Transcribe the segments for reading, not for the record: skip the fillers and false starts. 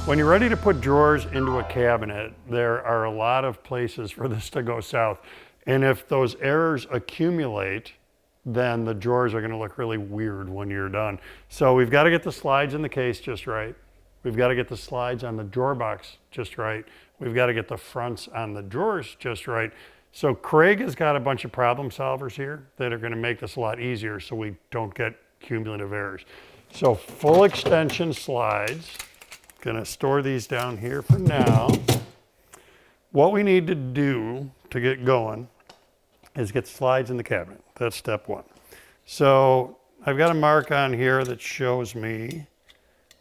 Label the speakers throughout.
Speaker 1: When you're ready to put drawers into a cabinet, there are a lot of places for this to go south. And if those errors accumulate, then the drawers are going to look really weird when you're done. So we've got to get the slides in the case just right. We've got to get the slides on the drawer box just right. We've got to get the fronts on the drawers just right. So Kreg has got a bunch of problem solvers here that are going to make this a lot easier so we don't get cumulative errors. So full extension slides. Gonna store these down here for now. What we need to do to get going is get slides in the cabinet. That's step one. So I've got a mark on here that shows me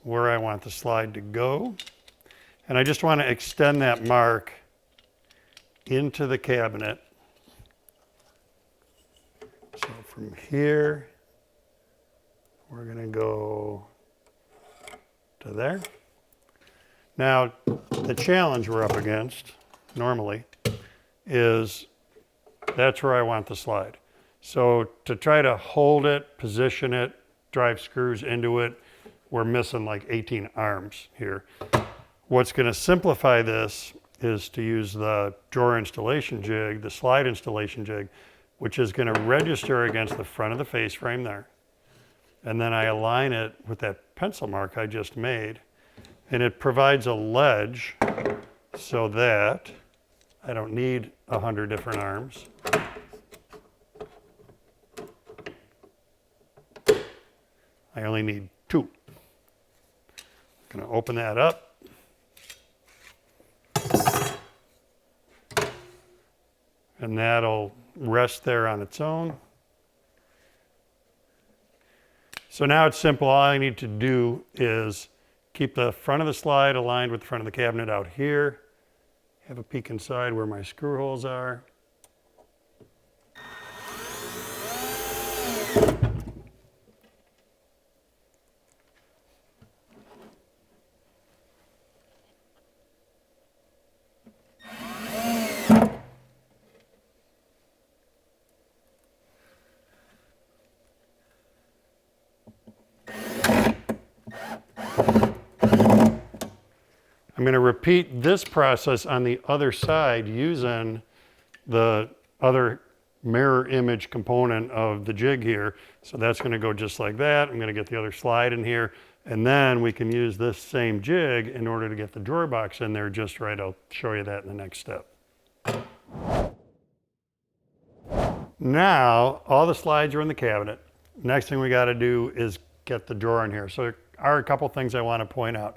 Speaker 1: where I want the slide to go. And I just want to extend that mark into the cabinet. So from here, we're gonna go to there. Now, the challenge we're up against, normally, is that's where I want the slide. So to try to hold it, position it, drive screws into it, we're missing like 18 arms here. What's going to simplify this is to use the drawer installation jig, the slide installation jig, which is going to register against the front of the face frame there. And then I align it with that pencil mark I just made. And it provides a ledge so that I don't need 100 different arms. I only need 2. I'm going to open that up. And that'll rest there on its own. So now it's simple. All I need to do is keep the front of the slide aligned with the front of the cabinet out here. Have a peek inside where my screw holes are. I'm going to repeat this process on the other side using the other mirror image component of the jig here. So that's going to go just like that. I'm going to get the other slide in here. And then we can use this same jig in order to get the drawer box in there just right. I'll show you that in the next step. Now, all the slides are in the cabinet. Next thing we got to do is get the drawer in here. So there are a couple things I want to point out.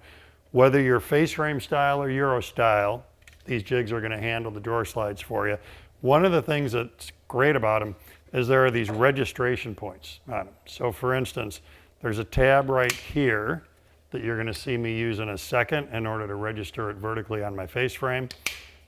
Speaker 1: Whether you're face frame style or Euro style, these jigs are going to handle the drawer slides for you. One of the things that's great about them is there are these registration points on them. So for instance, there's a tab right here that you're going to see me use in a second in order to register it vertically on my face frame.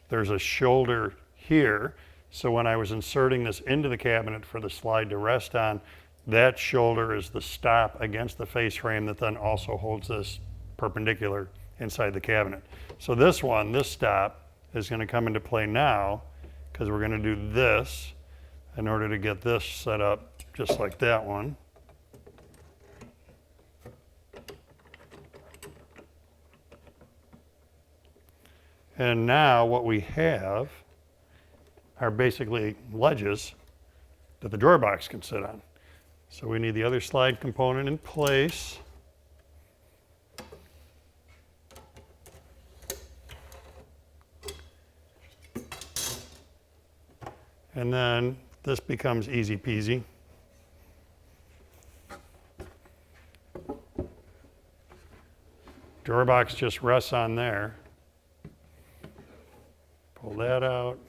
Speaker 1: There's a shoulder here. So when I was inserting this into the cabinet for the slide to rest on, that shoulder is the stop against the face frame that then also holds this perpendicular inside the cabinet. So this one, this stop, is going to come into play now because we're going to do this in order to get this set up just like that one. And now what we have are basically ledges that the drawer box can sit on. So we need the other slide component in place. And then this becomes easy peasy. Drawer box just rests on there. Pull that out.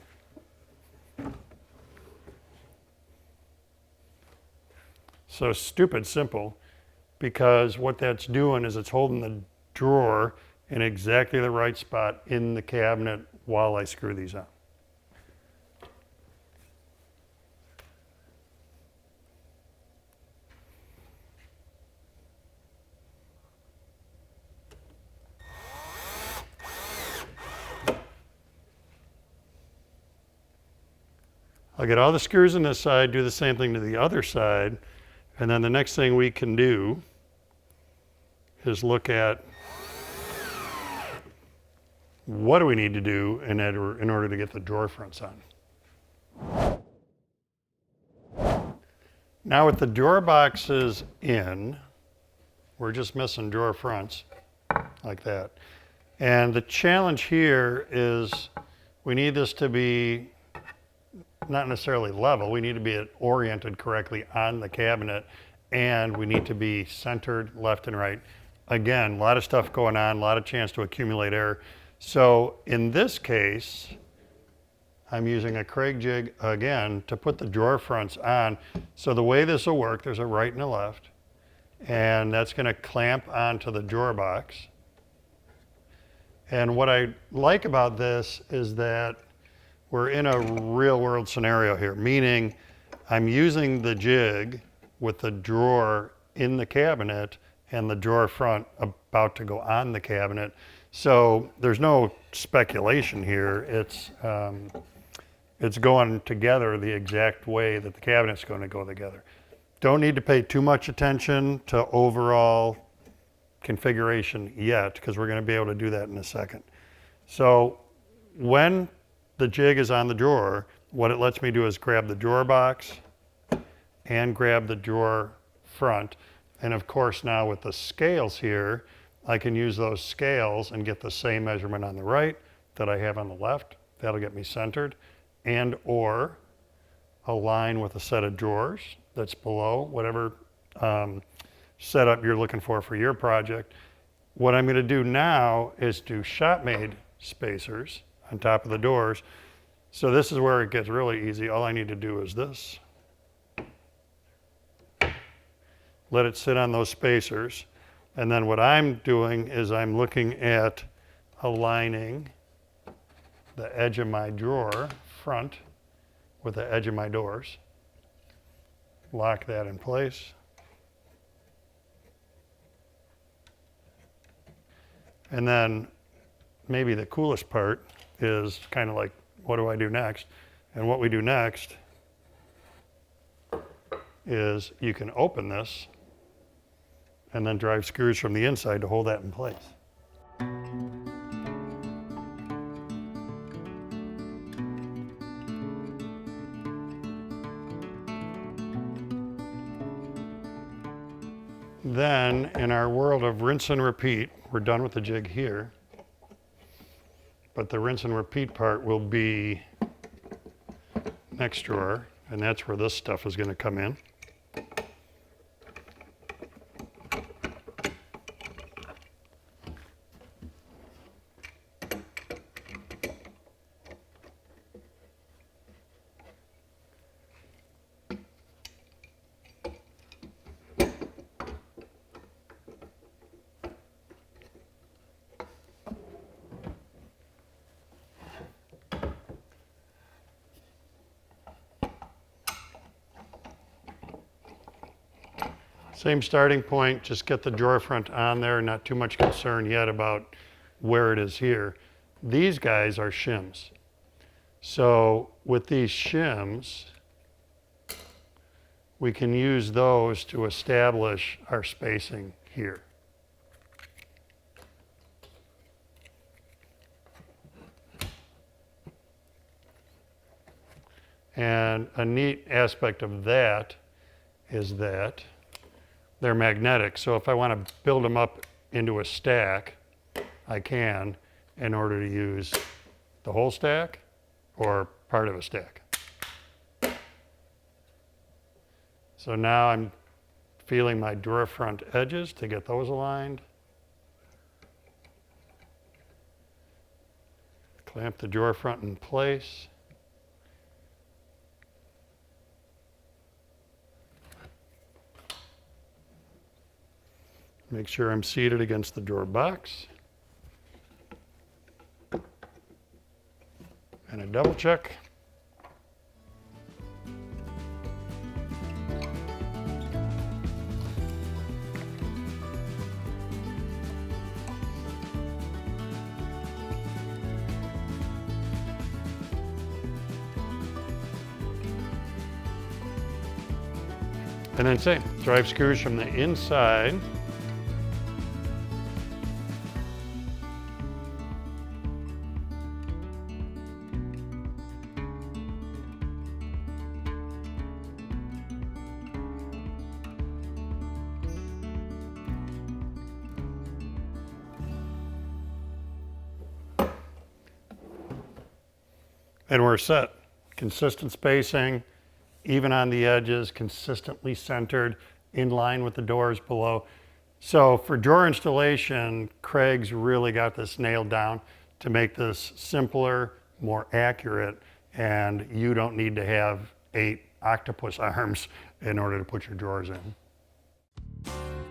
Speaker 1: So stupid simple, because what that's doing is it's holding the drawer in exactly the right spot in the cabinet while I screw these on. I'll get all the screws on this side, do the same thing to the other side, and then the next thing we can do is look at what do we need to do in order to get the drawer fronts on. Now with the drawer boxes in, we're just missing drawer fronts like that. And the challenge here is we need this to be not necessarily level, we need to be oriented correctly on the cabinet, and we need to be centered left and right. Again, a lot of stuff going on, a lot of chance to accumulate error. So in this case, I'm using a Kreg jig again to put the drawer fronts on. So the way this will work, there's a right and a left, and that's going to clamp onto the drawer box. And what I like about this is that we're in a real world scenario here, meaning I'm using the jig with the drawer in the cabinet and the drawer front about to go on the cabinet. So there's no speculation here. It's going together the exact way that the cabinet's going to go together. Don't need to pay too much attention to overall configuration yet, because we're going to be able to do that in a second. So when the jig is on the drawer, what it lets me do is grab the drawer box and grab the drawer front. And of course now with the scales here, I can use those scales and get the same measurement on the right that I have on the left. That'll get me centered, and or align with a set of drawers that's below whatever setup you're looking for your project. What I'm going to do now is do shop-made spacers on top of the doors. So this is where it gets really easy. All I need to do is this. Let it sit on those spacers. And then what I'm doing is I'm looking at aligning the edge of my drawer front with the edge of my doors. Lock that in place. And then maybe the coolest part is kind of like, what do I do next? And what we do next is you can open this and then drive screws from the inside to hold that in place. Then in our world of rinse and repeat, we're done with the jig here, but the rinse and repeat part will be next drawer, and that's where this stuff is going to come in. Same starting point, just get the drawer front on there, not too much concern yet about where it is here. These guys are shims. So with these shims, we can use those to establish our spacing here. And a neat aspect of that is that they're magnetic. So if I want to build them up into a stack, I can, in order to use the whole stack or part of a stack. So now I'm feeling my drawer front edges to get those aligned. Clamp the drawer front in place. Make sure I'm seated against the drawer box. And a double check. And then same, drive screws from the inside. and we're set. Consistent spacing, even on the edges, consistently centered, in line with the doors below. So for drawer installation, Kreg's really got this nailed down to make this simpler, more accurate, and you don't need to have 8 octopus arms in order to put your drawers in.